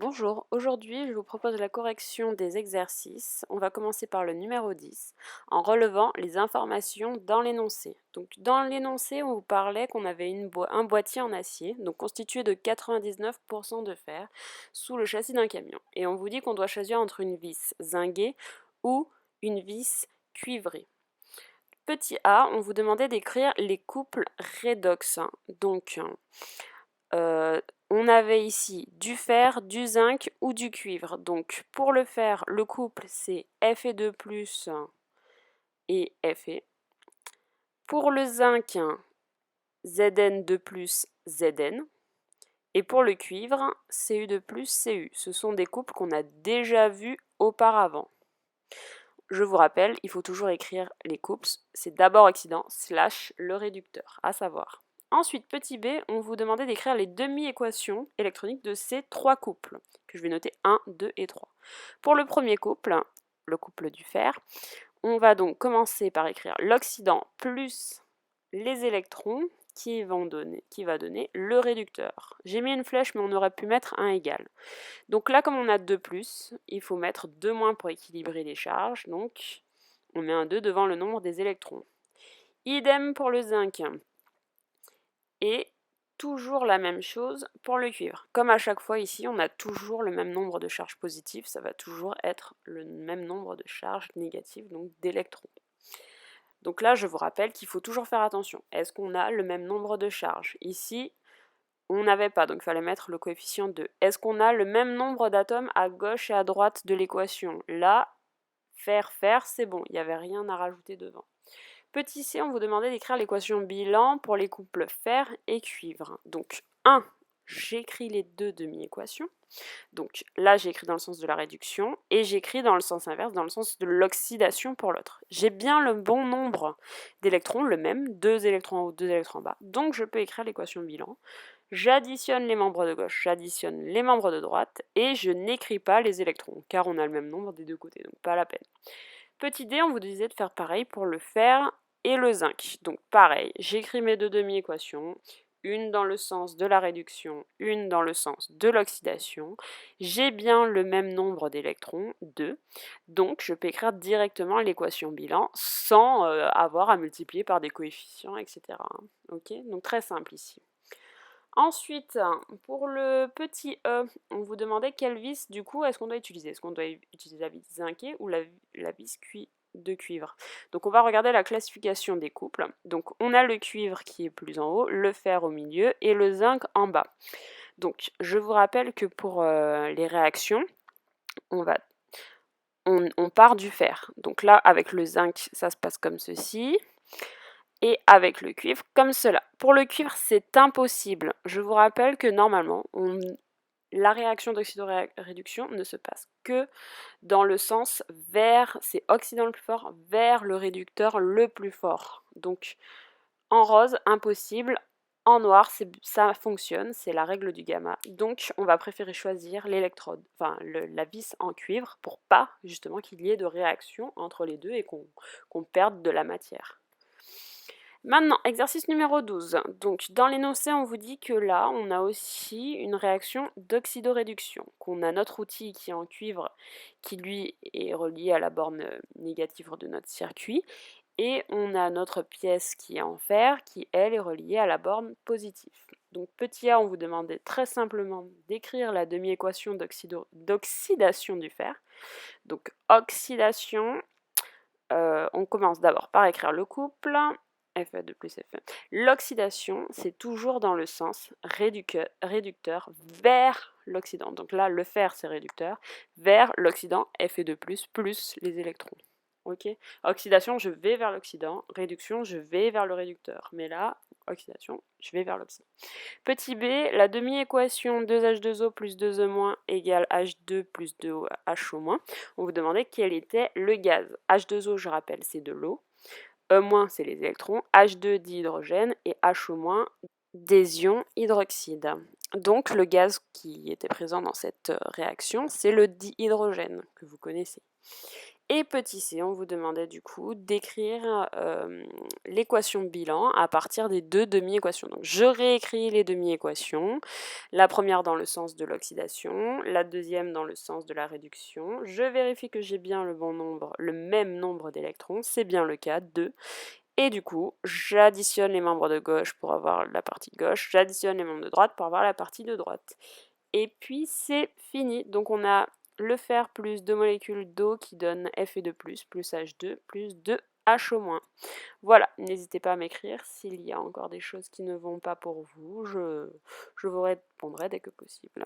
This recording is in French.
Bonjour, aujourd'hui je vous propose la correction des exercices. On va commencer par le numéro 10 en relevant les informations dans l'énoncé. Donc dans l'énoncé on vous parlait qu'on avait un boîtier en acier, donc constitué de 99% de fer, sous le châssis d'un camion. Et on vous dit qu'on doit choisir entre une vis zinguée ou une vis cuivrée. Petit a, on vous demandait d'écrire les couples redox. Donc on avait ici du fer, du zinc ou du cuivre. Donc pour le fer, le couple c'est Fe2+ et Fe. Pour le zinc, Zn2+, Zn. Et pour le cuivre, Cu2+, Cu. Ce sont des couples qu'on a déjà vus auparavant. Je vous rappelle, il faut toujours écrire les couples. C'est d'abord oxydant / le réducteur, à savoir. Ensuite, petit b, on vous demandait d'écrire les demi-équations électroniques de ces trois couples, que je vais noter 1, 2 et 3. Pour le premier couple, le couple du fer, on va donc commencer par écrire l'oxydant plus les électrons qui va donner le réducteur. J'ai mis une flèche, mais on aurait pu mettre un égal. Donc là, comme on a 2+, il faut mettre 2- pour équilibrer les charges. Donc, on met un 2 devant le nombre des électrons. Idem pour le zinc. Et toujours la même chose pour le cuivre. Comme à chaque fois ici, on a toujours le même nombre de charges positives, ça va toujours être le même nombre de charges négatives, donc d'électrons. Donc là, je vous rappelle qu'il faut toujours faire attention. Est-ce qu'on a le même nombre de charges? Ici, on n'avait pas, donc il fallait mettre le coefficient 2. Est-ce qu'on a le même nombre d'atomes à gauche et à droite de l'équation? Là, faire, c'est bon, il n'y avait rien à rajouter devant. Petit c, on vous demandait d'écrire l'équation bilan pour les couples fer et cuivre. Donc 1, j'écris les deux demi-équations. Donc là, j'ai écrit dans le sens de la réduction et j'écris dans le sens inverse, dans le sens de l'oxydation pour l'autre. J'ai bien le bon nombre d'électrons, le même, 2 électrons en haut, 2 électrons en bas. Donc je peux écrire l'équation bilan. J'additionne les membres de gauche, j'additionne les membres de droite et je n'écris pas les électrons car on a le même nombre des deux côtés, donc pas la peine. Petit d, on vous disait de faire pareil pour le fer et le zinc. Donc pareil, j'écris mes deux demi-équations, une dans le sens de la réduction, une dans le sens de l'oxydation. J'ai bien le même nombre d'électrons, 2, donc je peux écrire directement l'équation bilan sans avoir à multiplier par des coefficients, etc. Ok, donc très simple ici. Ensuite, pour le petit e, on vous demandait quelle vis, du coup, est-ce qu'on doit utiliser? Est-ce qu'on doit utiliser la vis zinquée ou la vis de cuivre? Donc on va regarder la classification des couples. Donc on a le cuivre qui est plus en haut, le fer au milieu et le zinc en bas. Donc je vous rappelle que pour les réactions, on part du fer. Donc là, avec le zinc, ça se passe comme ceci. Et avec le cuivre, comme cela. Pour le cuivre, c'est impossible. Je vous rappelle que normalement, la réaction d'oxydoréduction ne se passe que dans le sens vers, c'est oxydant le plus fort, vers le réducteur le plus fort. Donc, en rose, impossible. En noir, ça fonctionne, c'est la règle du gamma. Donc, on va préférer choisir l'électrode, enfin la vis en cuivre, pour pas justement qu'il y ait de réaction entre les deux et qu'on perde de la matière. Maintenant, exercice numéro 12. Donc, dans l'énoncé, on vous dit que là, on a aussi une réaction d'oxydoréduction, qu'on a notre outil qui est en cuivre, qui lui est relié à la borne négative de notre circuit, et on a notre pièce qui est en fer, qui, elle, est reliée à la borne positive. Donc, petit a, on vous demandait très simplement d'écrire la demi-équation d'oxydation du fer. Donc, oxydation, on commence d'abord par écrire le couple, Fe2 plus Fe. L'oxydation, c'est toujours dans le sens réducteur vers l'oxydant. Donc là, le fer, c'est réducteur, vers l'oxydant Fe2 plus les électrons. Ok. Oxydation, je vais vers l'oxydant. Réduction, je vais vers le réducteur. Mais là, oxydation, je vais vers l'oxydant. Petit b, la demi-équation 2H2O plus 2E- égale H2 plus 2HO-. On vous demandait quel était le gaz. H2O, je rappelle, c'est de l'eau. E-, c'est les électrons, H2 dihydrogène et HO- des ions hydroxyde. Donc le gaz qui était présent dans cette réaction, c'est le dihydrogène que vous connaissez. Et petit c, on vous demandait du coup d'écrire l'équation de bilan à partir des deux demi-équations. Donc je réécris les demi-équations, la première dans le sens de l'oxydation, la deuxième dans le sens de la réduction. Je vérifie que j'ai bien le bon nombre, le même nombre d'électrons, c'est bien le cas, 2. Et du coup, j'additionne les membres de gauche pour avoir la partie de gauche, j'additionne les membres de droite pour avoir la partie de droite. Et puis c'est fini. Donc on a le fer plus 2 molécules d'eau qui donne Fe2+, plus H2, plus 2H-. Voilà, n'hésitez pas à m'écrire s'il y a encore des choses qui ne vont pas pour vous. Je vous répondrai dès que possible.